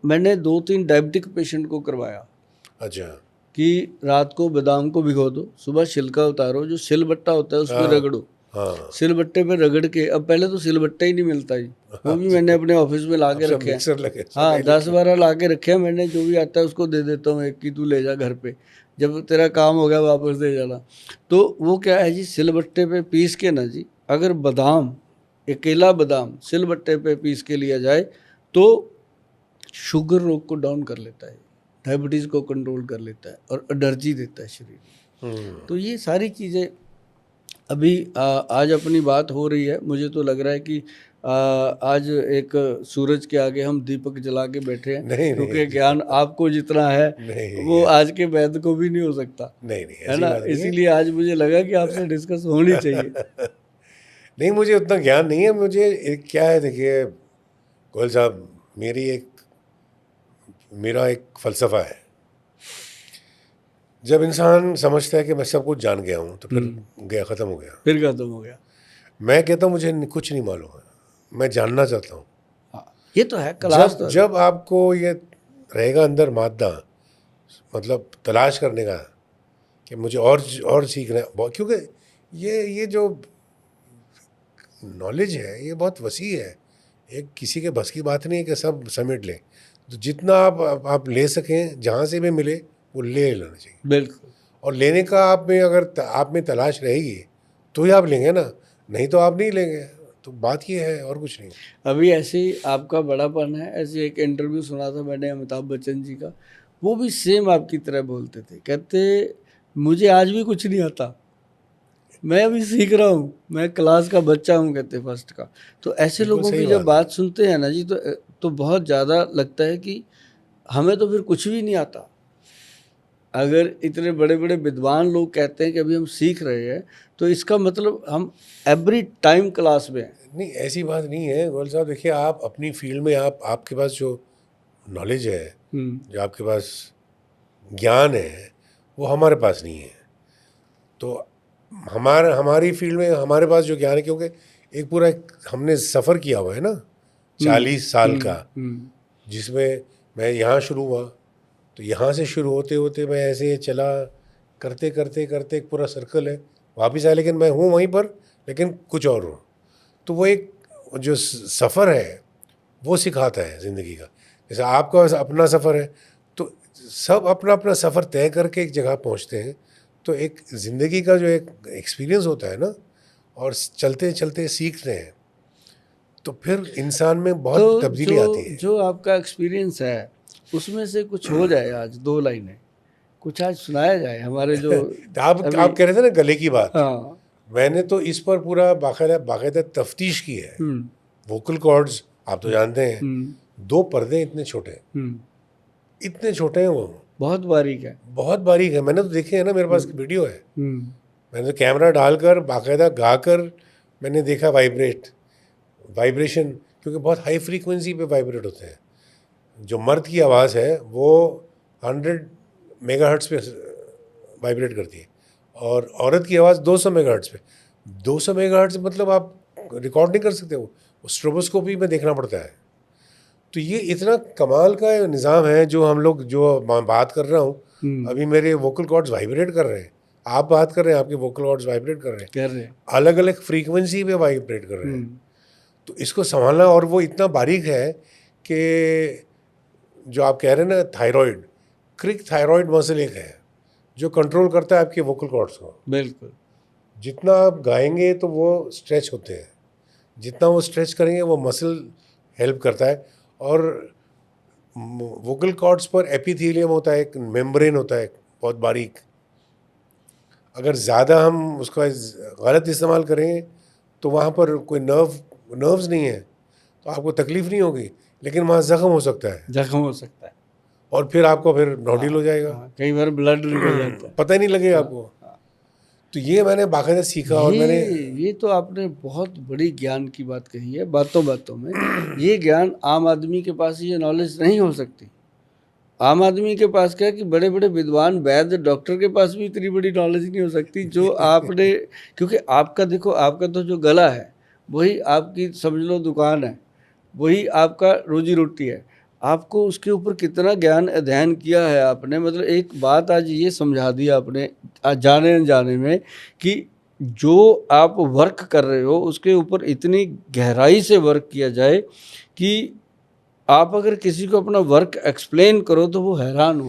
मैंने 2-3 diabetic patient को करवाया अच्छा। कि रात को बादाम को भिगो दो, सुबह छिलका उतारो, जो सिलबट्टा होता है उस पर रगड़ो। हाँ। सिलबट्टे पे रगड़ के, अब पहले तो सिलबट्टा ही नहीं मिलता ही, वो भी मैंने अपने ऑफिस में ला के रखे हैं। मिक्सर लगे, हाँ 10-12 ला के रखे हैं मैंने, जो भी आता है उसको दे देता हूँ एक, कि तू ले जा घर पे, जब तेरा काम हो गया वापस दे जाना। तो वो क्या है जी, सिलबट्टे पे पीस के ना जी, अगर बादाम, अकेला बादाम सिलबट्टे पे पीस के लिया जाए तो शुगर रोग को डाउन कर लेता है, डायबिटीज़ को कंट्रोल कर लेता है और एनर्जी देता है शरीर में। तो ये सारी चीज़ें अभी आज अपनी बात हो रही है। मुझे तो लग रहा है कि आज एक सूरज के आगे हम दीपक जला के बैठे हैं, क्योंकि ज्ञान आपको जितना है वो आज के वैद्य को भी नहीं हो सकता। नहीं, है ना, इसीलिए आज मुझे लगा कि आपसे डिस्कस होनी चाहिए। नहीं, मुझे उतना ज्ञान नहीं है। मुझे क्या है, देखिए गोयल साहब, मेरा एक फ़लसफ़ा है, जब इंसान समझता है कि मैं सब कुछ जान गया हूँ तो फिर गया, ख़त्म हो गया, फिर ख़त्म हो गया। मैं कहता हूँ मुझे कुछ नहीं मालूम है, मैं जानना चाहता हूँ। ये तो है क्लास। जब आपको ये रहेगा अंदर मादा, मतलब तलाश करने का कि मुझे और सीखना है, क्योंकि ये जो नॉलेज है ये बहुत वसी है, एक किसी के बस की बात नहीं है कि सब समेट लें। तो जितना आप ले सकें, जहाँ से भी मिले वो ले लेना चाहिए। बिल्कुल। और लेने का अगर आप में तलाश रहेगी तो ही आप लेंगे ना, नहीं तो आप नहीं लेंगे। तो बात ये है, और कुछ नहीं। अभी ऐसे ही आपका बड़ापन है, ऐसे एक इंटरव्यू सुना था मैंने अमिताभ बच्चन जी का, वो भी सेम आपकी तरह बोलते थे, कहते मुझे आज भी कुछ नहीं आता, मैं अभी सीख रहा हूँ, मैं क्लास का बच्चा हूँ, कहते फर्स्ट का। तो ऐसे लोगों की जब बात सुनते हैं ना जी, तो बहुत ज़्यादा लगता है कि हमें तो फिर कुछ भी नहीं आता। अगर इतने बड़े बड़े विद्वान लोग कहते हैं कि अभी हम सीख रहे हैं, तो इसका मतलब हम एवरी टाइम क्लास में हैं। नहीं, ऐसी बात नहीं है गोयल साहब। देखिए, आप अपनी फील्ड में आपके पास जो नॉलेज है, जो आपके पास ज्ञान है, वो हमारे पास नहीं है। तो हमारी फील्ड में हमारे पास जो ज्ञान है, क्योंकि एक पूरा हमने सफ़र किया हुआ है ना 40 साल का, जिसमें मैं यहाँ शुरू हुआ, तो यहाँ से शुरू होते होते मैं ऐसे चला, करते करते करते एक पूरा सर्कल है, वापस आया, लेकिन मैं हूँ वहीं पर, लेकिन कुछ और हूँ। तो वो एक जो सफ़र है वो सिखाता है ज़िंदगी का। जैसे आपका अपना सफ़र है, तो सब अपना अपना सफ़र तय करके एक जगह पहुँचते हैं। तो एक ज़िंदगी का जो एक एक्सपीरियंस होता है ना, और चलते चलते सीखते हैं, तो फिर इंसान में बहुत तब्दीली आती है। जो आपका एक्सपीरियंस है उसमें से कुछ हो जाए, आज 2 लाइनें कुछ आज सुनाया जाए हमारे जो आप कह रहे थे ना गले की बात। हाँ। मैंने तो इस पर पूरा बाकायदा तफ्तीश की है। वोकल कॉर्ड्स आप तो जानते हैं, 2 पर्दे इतने छोटे, इतने छोटे हैं, वो बहुत बारीक है, बहुत बारीक है। मैंने तो देखे हैं ना, मेरे पास वीडियो है। मैंने तो कैमरा डालकर बाकायदा गाकर मैंने देखा वाइब्रेशन, क्योंकि बहुत हाई फ्रीक्वेंसी पे वाइब्रेट होते हैं। जो मर्द की आवाज़ है वो 100 मेगाहर्ट्ज़ पे वाइब्रेट करती है, और औरत की आवाज़ 200 मेगाहर्ट्ज़ पे। 200 मेगाहर्ट्ज़ मतलब आप रिकॉर्ड नहीं कर सकते, वो स्ट्रोबोस्कोपी में देखना पड़ता है। तो ये इतना कमाल का निज़ाम है जो हम लोग, जो बात कर रहा हूँ अभी, मेरे वोकल कॉर्ड्स वाइब्रेट कर रहे हैं, आप बात कर रहे हैं, आपके वोकल कॉर्ड्स वाइब्रेट कर रहे हैं, अलग अलग फ्रीक्वेंसी पे वाइब्रेट कर रहे हैं। तो इसको संभालना, और वो इतना बारीक है कि जो आप कह रहे हैं ना, थायराइड, क्रिक थायराइड मसल एक है जो कंट्रोल करता है आपके वोकल कॉर्ड्स को। बिल्कुल। जितना आप गाएंगे तो वो स्ट्रेच होते हैं, जितना वो स्ट्रेच करेंगे वो मसल हेल्प करता है। और वोकल कॉर्ड्स पर एपिथेलियम होता है, एक मेम्ब्रेन होता है बहुत बारीक। अगर ज़्यादा हम उसका गलत इस्तेमाल करेंगे तो वहाँ पर कोई नर्व्स नहीं है, तो आपको तकलीफ़ नहीं होगी, लेकिन वहाँ ज़ख्म हो सकता है, और फिर आपको फिर नोडुल हो जाएगा। कई बार ब्लड निकल जाता है, पता ही नहीं लगेगा आपको। तो ये मैंने बाकायदा सीखा। और मैंने ये तो आपने बहुत बड़ी ज्ञान की बात कही है, बातों बातों में। ये ज्ञान आम आदमी के पास ये नॉलेज नहीं हो सकती। आम आदमी के पास क्या है कि बड़े बड़े विद्वान वैद्य डॉक्टर के पास भी इतनी बड़ी नॉलेज नहीं हो सकती जो आपने, क्योंकि आपका देखो, आपका तो जो गला है वही आपकी समझ लो दुकान है, वही आपका रोजी रोटी है। आपको उसके ऊपर कितना ज्ञान अध्ययन किया है आपने। मतलब एक बात आज ये समझा दी आपने आज जाने अनजाने में कि जो आप वर्क कर रहे हो उसके ऊपर इतनी गहराई से वर्क किया जाए कि आप अगर किसी को अपना वर्क एक्सप्लेन करो तो वो हैरान हो